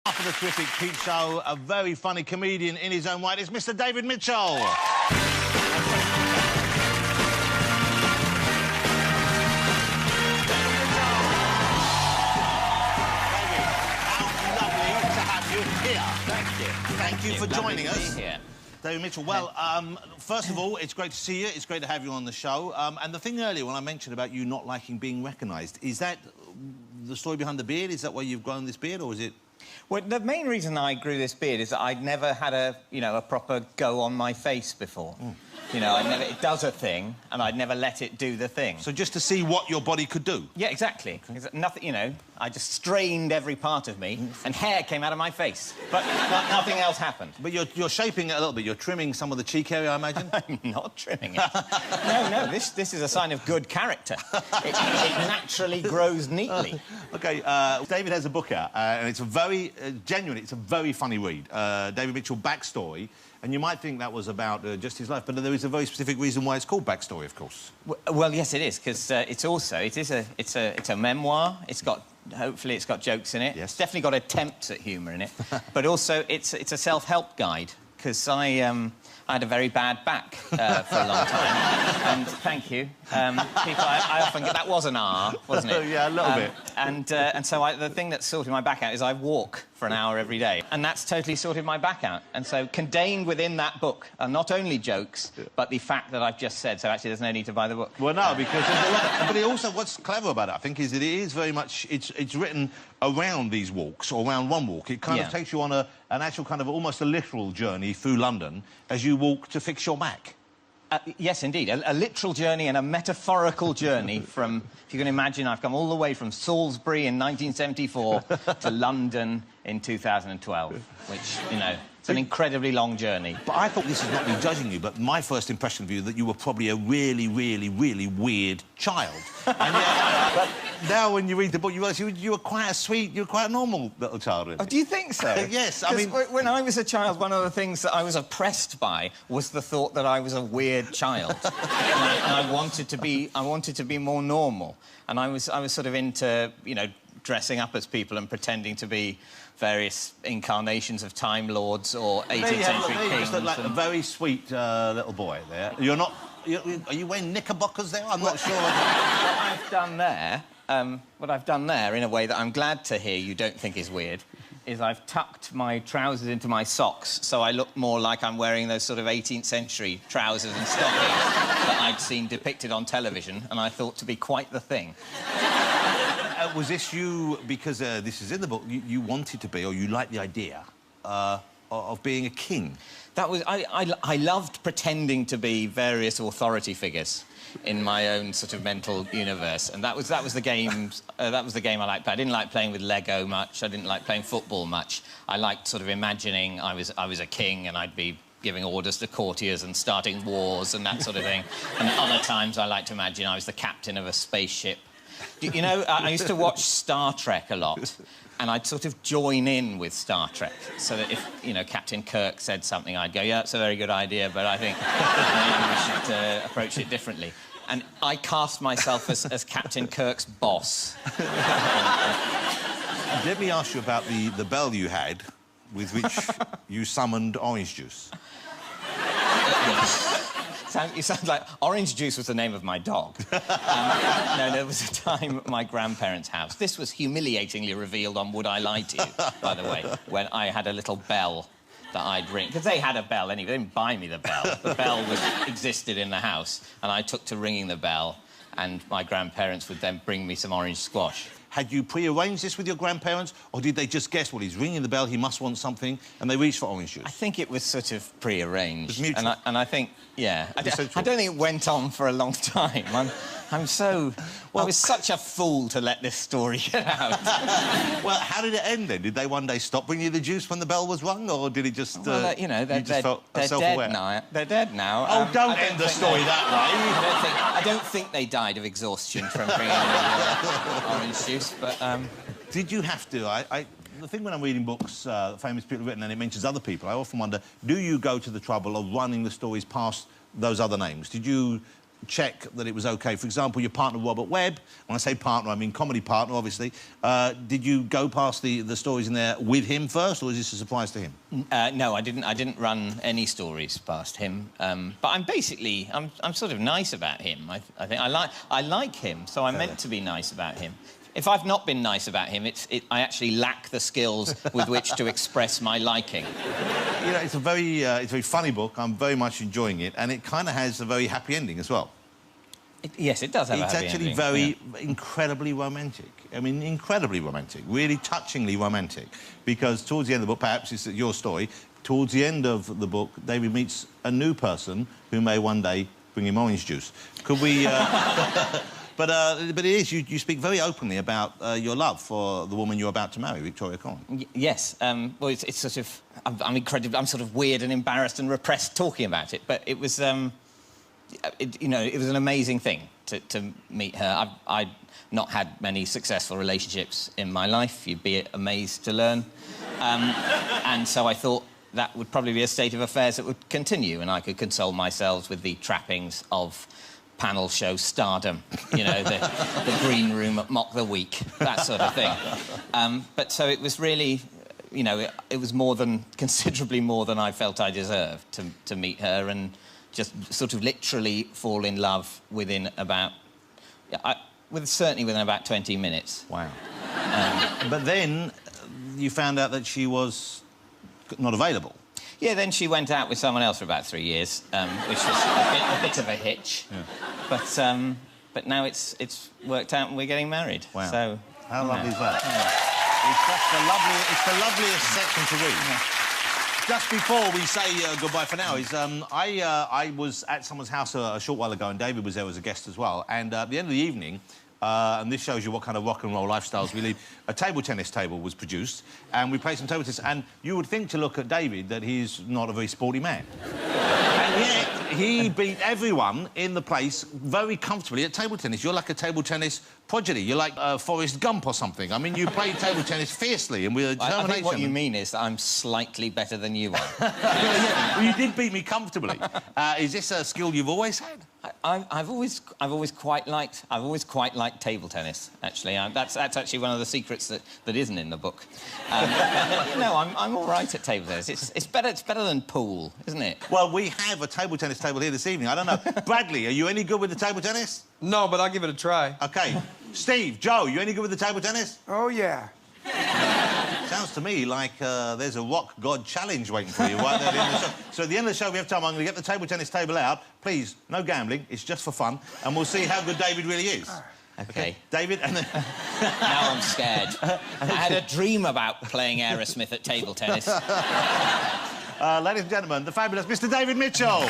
After the terrific Peep Show, a very funny comedian in his own right is Mr. David Mitchell. Thank you for joining us. David Mitchell, well, first of all, it's great to see you. It's great to have you on the show. And the thing earlier when I mentioned about you not liking being recognised, is that the story behind the beard? Is that why you've grown this beard, or is it...? Well, the main reason I grew this beard is that I'd never had a, you know, a proper go on my face before. You know, it does a thing, and I'd never let it do the thing. So just to see what your body could do? Yeah, exactly. Nothing, you know, I just strained every part of me, and hair came out of my face. But nothing else happened. But you're shaping it a little bit. You're trimming some of the cheek area, I imagine? I'm not trimming it. No, this is a sign of good character. It naturally grows neatly. OK, David has a book out, and it's a very, genuinely, it's a very funny read. David Mitchell, Backstory. And you might think that was about just his life, but there is a very specific reason why it's called Backstory, of course. Well, yes, it is, because it's a memoir. Hopefully it's got jokes in it. Yes. It's definitely got attempts at humour in it. But also it's a self-help guide, because I had a very bad back for a long time. And thank you. People, I often get... That was an R, wasn't it? Yeah, a little bit. And so the thing that's sorting my back out is I walk for an hour every day. And that's totally sorted my back out. And so contained within that book are not only jokes, but the fact that I've just said. So actually there's no need to buy the book. Well, no, because there's a lot... But also, what's clever about it, I think, is that it is very much... It's written around these walks, or around one walk. It kind of takes you on an actual kind of almost a literal journey through London as you walk to fix your back. Yes, indeed. A literal journey and a metaphorical journey from... If you can imagine, I've come all the way from Salisbury in 1974 to London in 2012, which, you know, it's an incredibly long journey. But I thought, this is not me judging you, but my first impression of you that you were probably a really, really, really weird child. And yet, but now when you read the book, you realise you were quite a sweet, you were quite a normal little child, really. Oh, do you think so? Yes, I mean... when I was a child, one of the things that I was oppressed by was the thought that I was a weird child. and I wanted to be more normal. And I was sort of into, you know, dressing up as people and pretending to be various incarnations of Time Lords or 18th century kings. You just look like a very sweet little boy there. You're not... Are you wearing knickerbockers there? I'm not sure. What I've done there, in a way that I'm glad to hear you don't think is weird, is I've tucked my trousers into my socks, so I look more like I'm wearing those sort of 18th century trousers and stockings that I'd seen depicted on television, and I thought to be quite the thing. Was this you, because this is in the book, you wanted to be, or you liked the idea of being a king? That was... I loved pretending to be various authority figures in my own sort of mental universe, and that was the game. That was the game I liked. I didn't like playing with Lego much. I didn't like playing football much. I liked sort of imagining I was a king and I'd be giving orders to courtiers and starting wars and that sort of thing. And other times I liked to imagine I was the captain of a spaceship. You know, I used to watch Star Trek a lot, and I'd sort of join in with Star Trek, so that if, you know, Captain Kirk said something, I'd go, yeah, that's a very good idea, but I think maybe we should approach it differently. And I cast myself as Captain Kirk's boss. Let me ask you about the bell you had with which you summoned orange juice. You sound like... Orange Juice was the name of my dog. No, there was a time at my grandparents' house. This was humiliatingly revealed on Would I Lie to You, by the way, when I had a little bell that I'd ring. Because they had a bell anyway. They didn't buy me the bell. The bell existed in the house, and I took to ringing the bell, and my grandparents would then bring me some orange squash. Had you pre-arranged this with your grandparents, or did they just guess, well, he's ringing the bell, he must want something, and they reached for orange juice? I think it was sort of pre-arranged. It was mutual. And I think, yeah. I don't think it went on for a long time. I'm so... Well, I was such a fool to let this story get out. Well, how did it end, then? Did they one day stop bringing you the juice when the bell was rung, or did it just... Well, you know, they're dead now. They're dead now. Oh, don't end the story that way. I don't think they died of exhaustion from bringing orange juice, but... Did you have to... The thing when I'm reading books famous people have written, and it mentions other people, I often wonder, do you go to the trouble of running the stories past those other names? Did you check that it was OK? For example, your partner, Robert Webb, when I say partner, I mean comedy partner, obviously. Did you go past the stories in there with him first, or is this a surprise to him? No, I didn't run any stories past him. But I'm basically... I'm sort of nice about him. I think I like him, so I'm meant to be nice about him. If I've not been nice about him, I actually lack the skills with which to express my liking. You know, it's a very funny book. I'm very much enjoying it, and it kind of has a very happy ending as well. Yes, it does have a happy ending. It's actually incredibly romantic. I mean, incredibly romantic, really touchingly romantic. Because towards the end of the book, perhaps it's your story, towards the end of the book, David meets a new person who may one day bring him orange juice. Could we... But it is, you speak very openly about your love for the woman you're about to marry, Victoria Coren. Yes. Well, it's sort of... I'm sort of weird and embarrassed and repressed talking about it, but it was... you know, it was an amazing thing to meet her. I'd not had many successful relationships in my life. You'd be amazed to learn. And so I thought that would probably be a state of affairs that would continue, and I could console myself with the trappings of panel show stardom, you know, the green room at Mock the Week, that sort of thing. But so it was really, you know, it was considerably more than I felt I deserved to meet her and just sort of literally fall in love within about... certainly within about 20 minutes. Wow. But then you found out that she was not available. Yeah, then she went out with someone else for about 3 years, which was a bit of a hitch. Yeah. But now it's worked out and we're getting married. Wow. So, how lovely is that? Yeah. It's the loveliest section to read. Yeah. Just before we say goodbye for now, I was at someone's house a short while ago, and David was there as a guest as well. And at the end of the evening, and this shows you what kind of rock and roll lifestyles we lead, a table tennis table was produced, and we played some table tennis. And you would think to look at David that he's not a very sporty man. And yet, he beat everyone in the place very comfortably at table tennis. You're like a table tennis prodigy. You're like Forrest Gump or something. I mean, you played table tennis fiercely and with a determination. I think what you mean is that I'm slightly better than you are. Yeah, well, you did beat me comfortably. Is this a skill you've always had? I've always quite liked table tennis. Actually, that's actually one of the secrets that isn't in the book. No, I'm all right at table tennis. It's better than pool, isn't it? Well, we have a table tennis table here this evening. I don't know, Bradley, are you any good with the table tennis? No, but I'll give it a try. OK. Steve, Joe, you any good with the table tennis? Oh, yeah. Sounds to me like there's a rock god challenge waiting for you right there at the end of the show. So at the end of the show, we have time. I'm going to get the table tennis table out. Please, no gambling. It's just for fun. And we'll see how good David really is. OK. David, and then... Now I'm scared. I had a dream about playing Aerosmith at table tennis. Ladies and gentlemen, the fabulous Mr. David Mitchell.